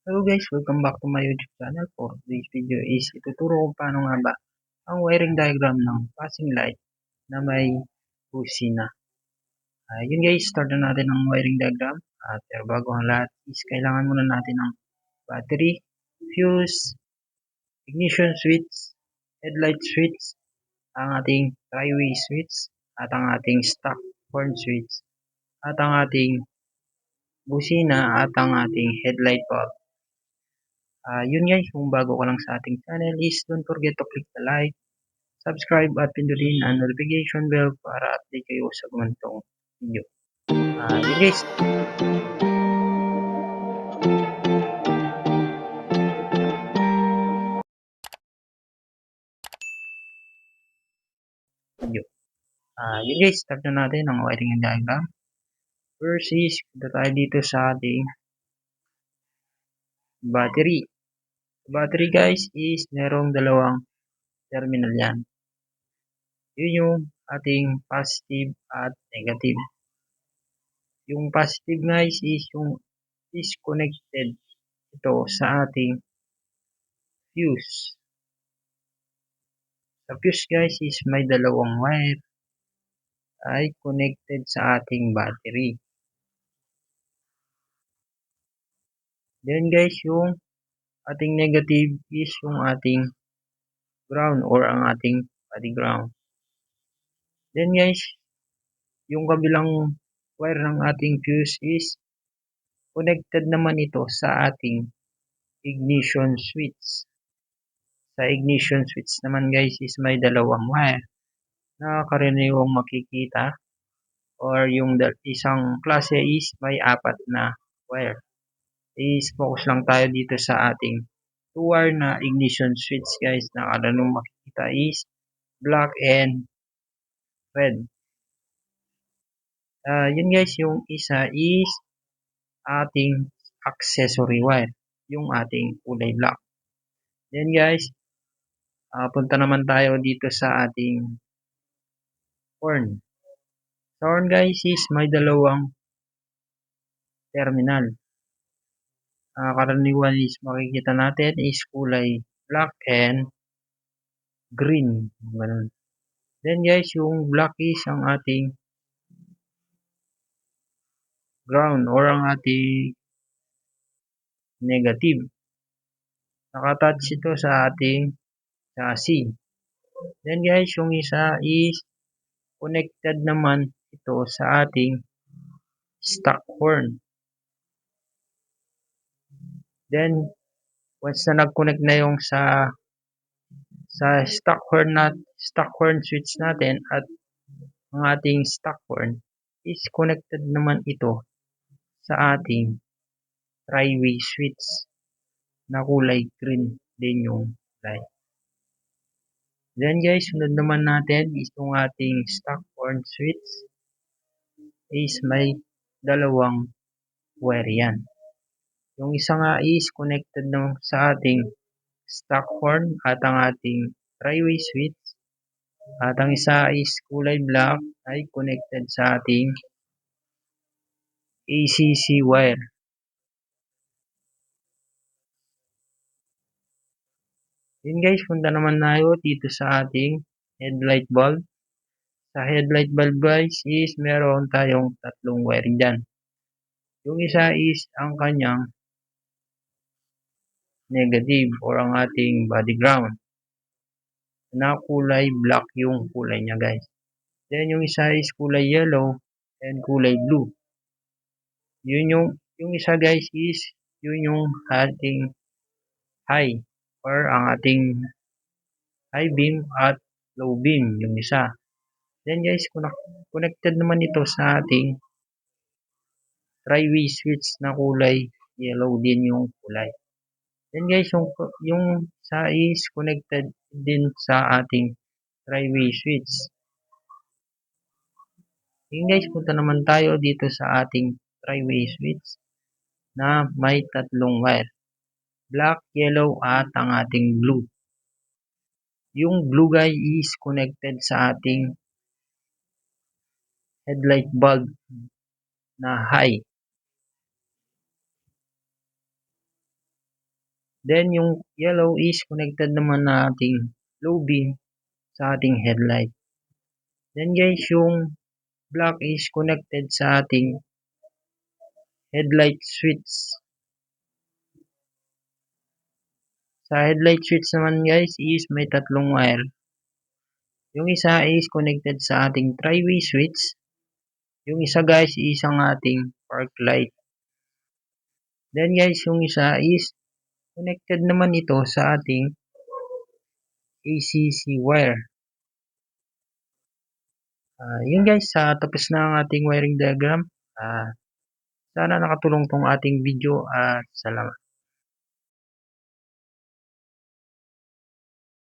Hello guys, welcome back to my YouTube channel. For this video is ituturo ko paano nga ba ang wiring diagram ng passing light na may busina. Yun guys, start na natin ang wiring diagram. Pero bago ang lahat is kailangan muna natin ng battery, fuse, ignition switch, headlight switch, ang ating tri-way switch, at ang ating stop horn switch, at ang ating busina, at ang ating headlight bulb. Yun guys, kung bago ka lang sa ating channel is don't forget to click the like, subscribe at pindutin ang notification bell para update kayo sa gumantong video. Yun guys. Yun guys, start na natin ang wiring and diagram. First is, punta tayo dito sa ating battery. Battery guys is merong dalawang terminal yan. Yun yung ating positive at negative. Yung positive guys is yung is connected ito sa ating fuse. Sa fuse guys is may dalawang wire ay connected sa ating battery. Then guys, yung ating negative is yung ating ground or ang ating body ground. Then guys, yung kabilang wire ng ating fuse is connected naman ito sa ating ignition switch. Sa ignition switch naman guys is may dalawang wire na karaniwang makikita, or yung isang klase is may apat na wire. Is focus lang tayo dito sa ating 2-wire na ignition switch guys, na karaniwang makikita is black and red. Yun guys, yung isa is ating accessory wire, yung ating kulay black. Then guys, punta naman tayo dito sa ating horn. Sa horn guys is may dalawang terminal. Karaniwan is makikita natin is kulay black and green. Ganun. Then guys, yung black is ang ating ground or ang ating negative. Nakatouch ito sa ating chassis. Then guys, yung isa is connected naman ito sa ating stock horn. Then once na nag-connect na yung sa stock horn switch natin at ang ating stock horn is connected naman ito sa ating tri-way switch na kulay green din yung light. Then guys, sunod naman natin is yung ating stock horn switch is may dalawang wire yan. Yung isa nga is connected na sa ating stock horn at ang ating tri-way switch, at ang isa is kulay black ay connected sa ating ACC wire. Yun guys, punta naman tayo dito sa ating headlight bulb. Sa headlight bulb guys is meron tayong tatlong wire dyan. Yung isa is ang kanyang negative or ang ating body ground na kulay black yung kulay niya guys. Then yung isa is kulay yellow and kulay blue. Yun yung isa guys is yun yung ating high or ang ating high beam at low beam yung isa. Then guys, connected naman ito sa ating tri-way switch na kulay yellow din yung kulay. Then guys, yung sa is connected din sa ating tri-way switch. Then guys, punta naman tayo dito sa ating tri-way switch na may tatlong wire. Black, yellow at ang ating blue. Yung blue guy is connected sa ating headlight bulb na high. Then yung yellow is connected naman na ating low beam sa ating headlight. Then guys, yung black is connected sa ating headlight switch. Sa headlight switch naman guys is may tatlong wire. Yung isa is connected sa ating tri-way switch. Yung isa guys is ang ating park light. Then guys, yung isa is connected naman ito sa ating ACC wire. Yun guys, tapos na ang ating wiring diagram. Sana nakatulong tong ating video at salamat.